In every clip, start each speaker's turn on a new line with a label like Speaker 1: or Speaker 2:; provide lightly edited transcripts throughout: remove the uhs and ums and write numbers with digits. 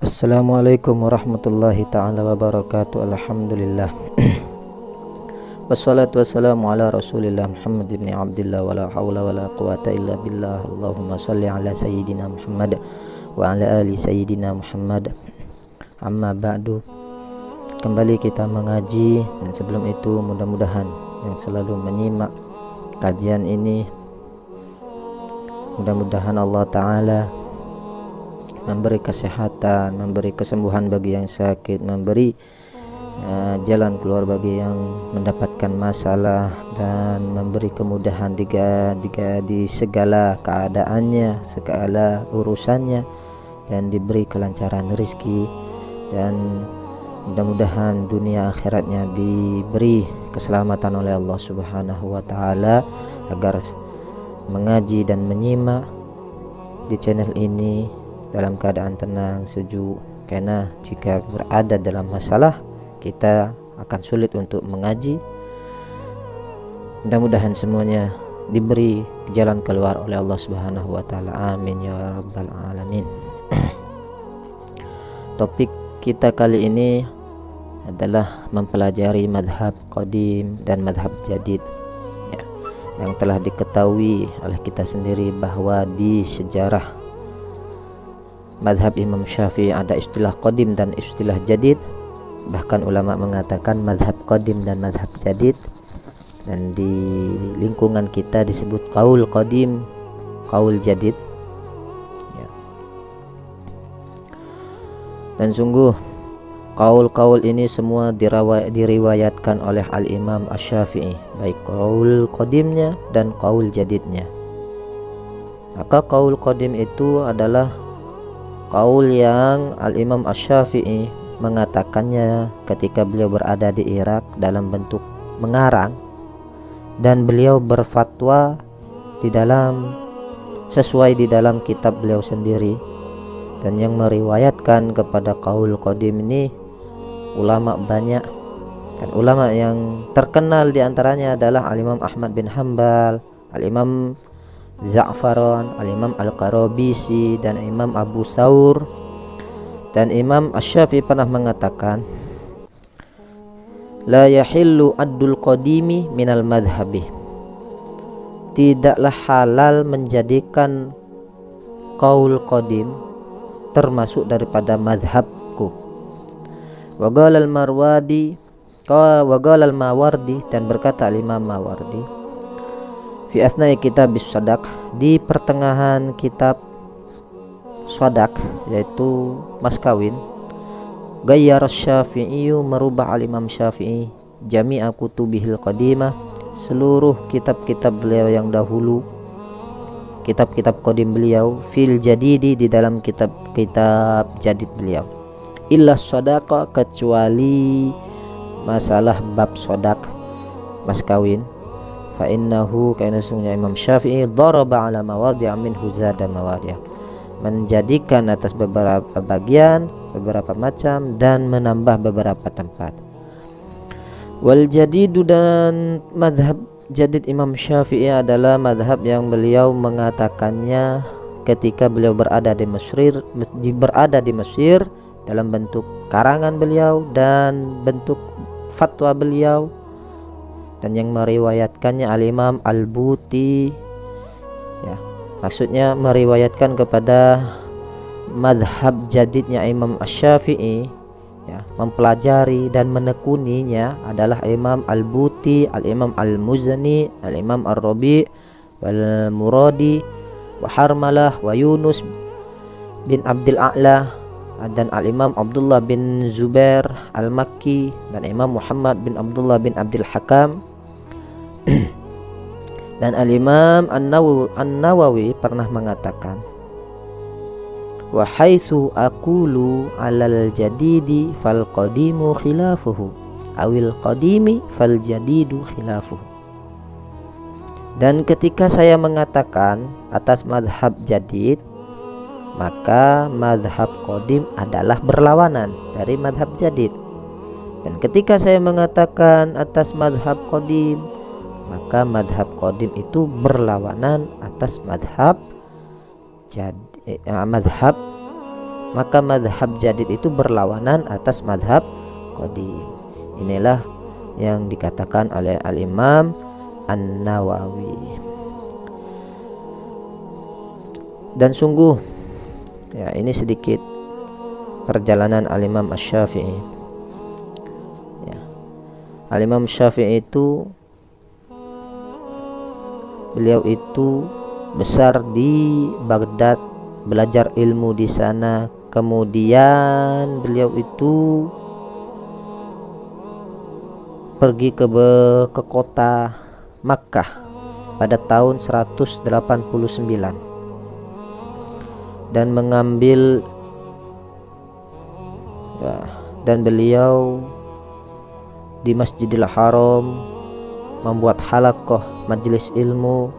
Speaker 1: Assalamualaikum warahmatullahi ta'ala wabarakatuh. Alhamdulillah. Wassalatu wassalamu ala rasulillah Muhammad ibn Abdillah wa la hawla wa la quwata illa billah. Allahumma salli ala sayyidina Muhammad wa ala ali sayyidina Muhammad. Amma ba'du. Kembali kita mengaji, dan sebelum itu mudah-mudahan yang selalu menyimak kajian ini, mudah-mudahan Allah Ta'ala memberi kesehatan, memberi kesembuhan bagi yang sakit, memberi jalan keluar bagi yang mendapatkan masalah, dan memberi kemudahan di segala keadaannya, segala urusannya, dan diberi kelancaran rezeki, dan mudah-mudahan dunia akhiratnya diberi keselamatan oleh Allah Subhanahu wa Ta'ala, agar mengaji dan menyimak di channel ini dalam keadaan tenang, sejuk. Karena jika berada dalam masalah, kita akan sulit untuk mengaji. Mudah-mudahan semuanya diberi jalan keluar oleh Allah Subhanahu wa Ta'ala. Amin ya rabbal alamin. Topik kita kali ini adalah mempelajari madhab qadim dan madhab jadid, ya, yang telah diketahui oleh kita sendiri bahwa di sejarah madhab Imam Syafi'i ada istilah qadim dan istilah jadid. Bahkan ulama mengatakan madhab qadim dan madhab jadid, dan di lingkungan kita disebut qaul qadim, qaul jadid, ya. Dan sungguh qaul-qaul ini semua diriwayatkan oleh Al-Imam Asy-Syafi'i, baik qaul qadimnya dan qaul jadidnya. Maka qaul qadim itu adalah qaul yang Al-Imam Asy-Syafi'i mengatakannya ketika beliau berada di Irak dalam bentuk mengarang, dan beliau berfatwa sesuai di dalam kitab beliau sendiri. Dan yang meriwayatkan kepada qaul qadim ini ulama banyak, dan ulama yang terkenal diantaranya adalah Al-Imam Ahmad bin Hanbal, Al-Imam Za'faran, Al-Imam Al-Qarabisi, dan Imam Abu Thawr. Dan Imam Asy-Syafi'i pernah mengatakan, la yahillu addul qadimi minal madhabi, tidaklah halal menjadikan qaul qadim termasuk daripada madhabku. Wa qala al-Marwadi wa qala al-Mawardi, dan berkata Imam Mawardi fi asna'i kitab as-sadaq, di pertengahan kitab sadaq, yaitu mas kawin, gayyara Syafi'i, merubah al-Imam Syafi'i jami'a kutubihil qadimah, seluruh kitab-kitab beliau yang dahulu, kitab-kitab qadim beliau, fil jadidi, di dalam kitab-kitab jadid beliau, illa sadaqa, kecuali masalah bab sadaq, mas kawin. Fa innahu, karena sungguhnya Imam Syafi'i daraba ala mawadhi' minhu zada mawadhi', menjadikan atas beberapa bagian, beberapa macam, dan menambah beberapa tempat. Wal jadidu, dan madhab jadid Imam Syafi'i adalah madhab yang beliau mengatakannya ketika beliau berada di Mesir dalam bentuk karangan beliau dan bentuk fatwa beliau, dan yang meriwayatkannya Al-Imam Al-Buti, ya, maksudnya meriwayatkan kepada madhab jadidnya Imam Asy-Syafi'i, ya, mempelajari dan menekuninya adalah Imam Al-Buti, Al-Imam Al-Muzani, Al-Imam Ar-Rabi' wal Muradi wa Harmalah wa Yunus bin Abdul A'la, dan Al-Imam Abdullah bin Zubair Al-Makki, dan Imam Muhammad bin Abdullah bin Abdul Hakam. Dan Al-Imam An-Nawawi pernah mengatakan, wa haitsu aqulu 'alal jadidi fal qadimu khilafuhu awil qadimi fal jadidu khilafuhu. Dan ketika saya mengatakan atas madhab jadid, maka madhab qadim adalah berlawanan dari madhab jadid. Dan ketika saya mengatakan atas madhab qadim, maka madhab qadim itu berlawanan atas madhab maka madhab jadid itu berlawanan atas madhab qadim. Inilah yang dikatakan oleh Al-Imam An-Nawawi. Dan sungguh ya, ini sedikit perjalanan Al-Imam Asy-Syafi'i. Ya. Al-Imam Syafi'i itu beliau itu besar di Baghdad, belajar ilmu di sana. Kemudian beliau itu pergi ke kota Makkah pada tahun 189 dan mengambil ya, dan beliau di Masjidil Haram membuat halaqah majelis ilmu,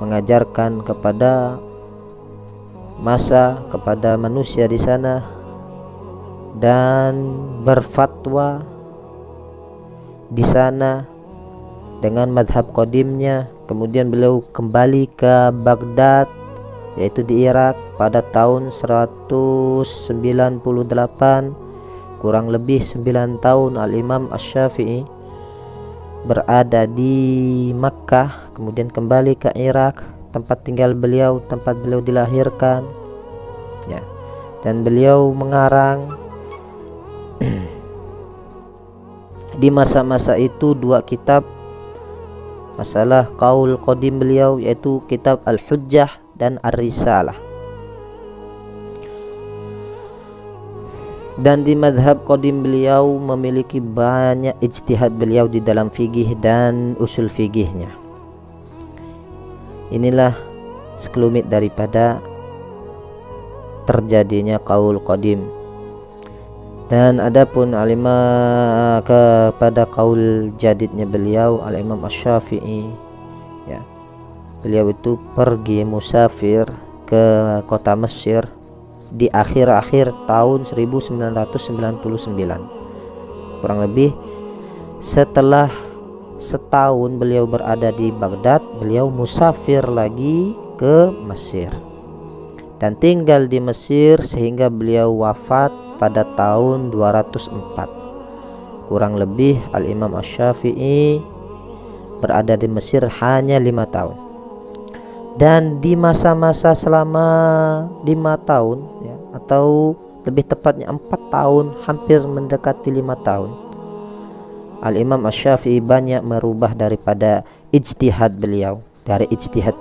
Speaker 1: mengajarkan kepada kepada manusia di sana dan berfatwa di sana dengan madhab qadimnya. Kemudian beliau kembali ke Baghdad, yaitu di Irak, pada tahun 198, kurang lebih 9 tahun Al-Imam Asy-Syafi'i berada di Makkah, kemudian kembali ke Irak, tempat tinggal beliau, tempat beliau dilahirkan ya. Dan beliau mengarang di masa-masa itu 2 kitab masalah qaul qadim beliau, yaitu kitab Al-Hujjah dan Ar-Risalah. Dan di madhab qadim beliau memiliki banyak ijtihad beliau di dalam fikih dan usul fikihnya. Inilah sekelumit daripada terjadinya qaul qadim. Dan adapun kepada qaul jadidnya beliau, Al-Imam Asy-Syafi'i ya, beliau itu pergi musafir ke kota Mesir di akhir-akhir tahun 1999, kurang lebih setelah setahun beliau berada di Baghdad, beliau musafir lagi ke Mesir dan tinggal di Mesir sehingga beliau wafat pada tahun 204. Kurang lebih Al-Imam Asy-Syafi'i berada di Mesir hanya 5 tahun. Dan di masa-masa selama 5 tahun ya, atau lebih tepatnya 4 tahun, hampir mendekati 5 tahun, Al-Imam Asy-Syafi'i banyak merubah daripada ijtihad beliau. Dari ijtihad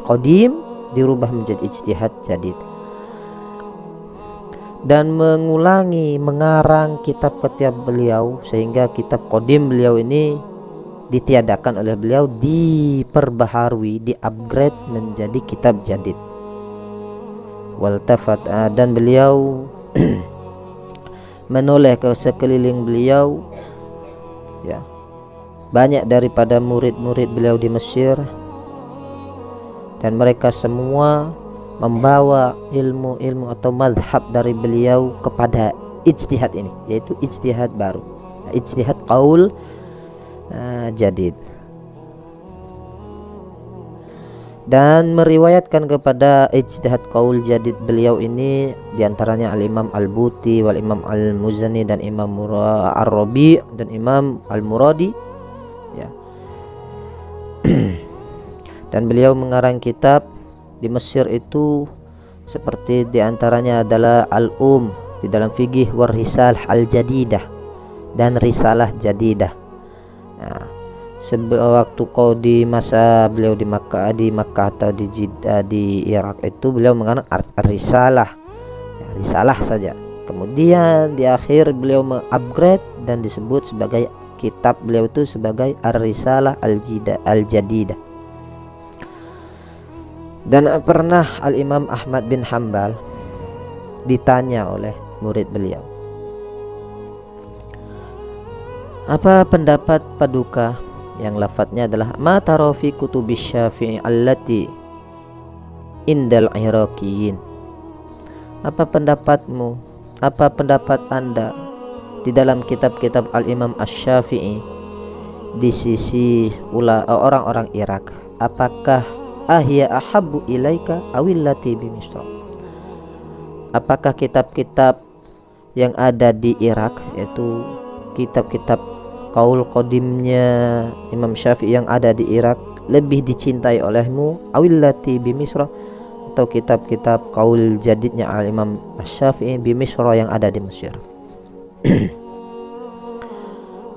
Speaker 1: qadim dirubah menjadi ijtihad jadid, dan mengarang kitab-kitab beliau sehingga kitab qadim beliau ini ditiadakan oleh beliau, diperbaharui, di-upgrade menjadi kitab jadid. Waltafat, dan beliau menoleh ke sekeliling beliau ya, banyak daripada murid-murid beliau di Mesir, dan mereka semua membawa ilmu-ilmu atau madhab dari beliau kepada ijtihad ini, yaitu ijtihad baru, ijtihad qaul jadid. Dan meriwayatkan kepada ijtihad qaul jadid beliau ini diantaranya Al-Imam Al-Buti, wal Imam Al-Muzani, dan Imam Ar-Rabi, dan Imam Al-Muradi ya. Dan beliau mengarang kitab di Mesir itu seperti diantaranya adalah Al-Um di dalam fikih, war Risalah Al-Jadidah dan Risalah Jadidah. Nah, waktu di masa beliau di Makkah atau di Jeddah di Irak itu beliau mengarang Risalah ya, Risalah saja. Kemudian di akhir beliau mengupgrade dan disebut sebagai kitab beliau itu sebagai Ar-Risalah Al-Jadidah. Dan pernah Al-Imam Ahmad bin Hanbal ditanya oleh murid beliau, apa pendapat Paduka yang lafadznya adalah ma tara fi kutubis Syafi'i allati indal Iraqiyin. Apa pendapatmu, apa pendapat Anda di dalam kitab-kitab Al-Imam Asy-Syafi'i di sisi orang-orang Irak? Apakah ahya ahabbu ilaika awillati bi Misra? apakah kitab-kitab yang ada di Irak, yaitu kitab-kitab qaul qadimnya Imam Syafi'i yang ada di Irak lebih dicintai olehmu, awillati bi Misra, atau kitab-kitab qaul jadidnya al-Imam Syafi'i bi Misra yang ada di Mesir.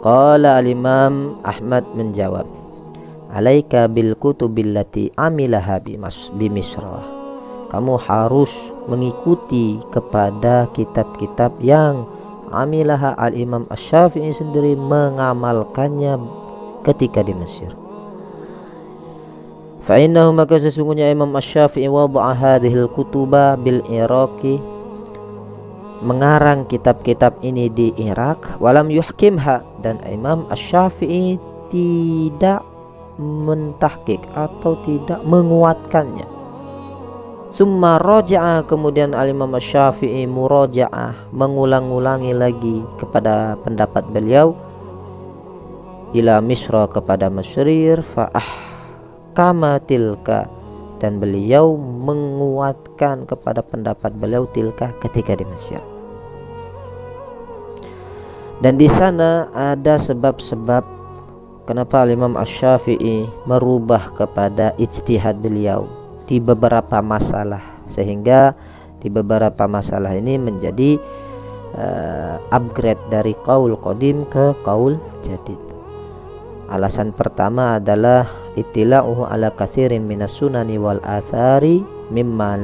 Speaker 1: Qala al-Imam Ahmad menjawab, alaika bil kutubillati amilaha bi Misra. Kamu harus mengikuti kepada kitab-kitab yang amilaha al-Imam Asy-Syafi'i sendiri mengamalkannya ketika di Mesir. Fa innahu, maka sesungguhnya Imam Asy-Syafi'i wada'a hadhil kutuba bil Iraqi, mengarang kitab-kitab ini di Irak, walam yuhkimha, dan Imam Asy-Syafi'i tidak mentahqiq atau tidak menguatkannya. Summa raja'a, kemudian al-Imam Asy-Syafi'i muraja'ah, mengulang-ulangi lagi kepada pendapat beliau, ila Misra, kepada Mesir, fa ahkama tilka, dan beliau menguatkan kepada pendapat beliau tilka ketika di Mesir. Dan di sana ada sebab-sebab kenapa Imam Asy-Syafi'i merubah kepada ijtihad beliau di beberapa masalah, sehingga di beberapa masalah ini menjadi upgrade dari qaul qadim ke qaul jadid. Alasan pertama adalah ittila'uhu ala katsirin minas sunani wal athari mimma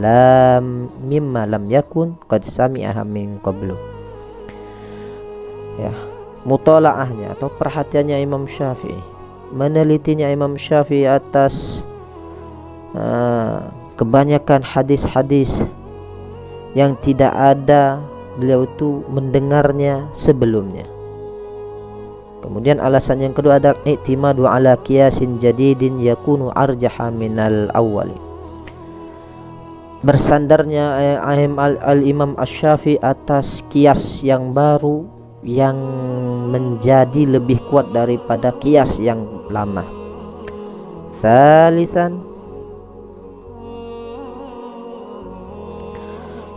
Speaker 1: lam yakun qad sami'aha min qablu. Ya, mutalaahnya atau perhatiannya Imam Syafi'i, menelitinya Imam Syafi'i atas kebanyakan hadis-hadis yang tidak ada beliau itu mendengarnya sebelumnya. Kemudian alasan yang kedua adalah i'timadu ala qiyasin jadidin yakunu arjaha minal awwali. Bersandarnya al-Imam Asy-Syafi'i atas qiyas yang baru yang menjadi lebih kuat daripada qiyas yang lama. Tsalisan,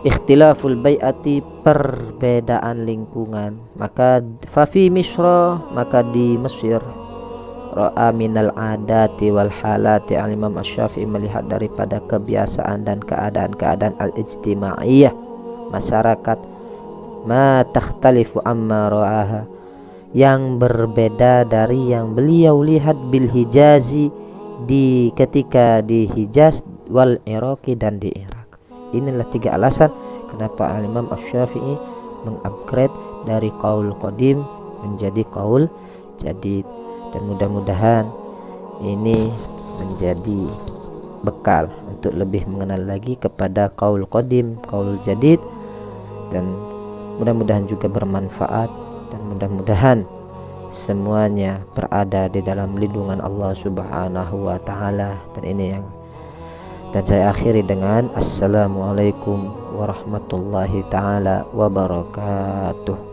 Speaker 1: ikhtilaful bai'ati, perbedaan lingkungan. Maka fafi Misra, maka di Mesir, ra'a minal adati wal halati, al-Imam Asy-Syafi'i melihat daripada kebiasaan dan keadaan-keadaan al-ijtimaiyah masyarakat, ma takhtalifu amma ra'aha, yang berbeda dari yang beliau lihat bil Hijazi, di ketika di Hijaz, wal Iraqi, dan di Irak. Inilah tiga alasan kenapa al-Imam Asy-Syafi'i mengupgrade dari qaul qadim menjadi qaul jadid. Dan mudah-mudahan ini menjadi bekal untuk lebih mengenal lagi kepada qaul qadim, qaul jadid, dan mudah-mudahan juga bermanfaat, dan mudah-mudahan semuanya berada di dalam lindungan Allah Subhanahu wa taala. Dan saya akhiri dengan assalamualaikum warahmatullahi taala wabarakatuh.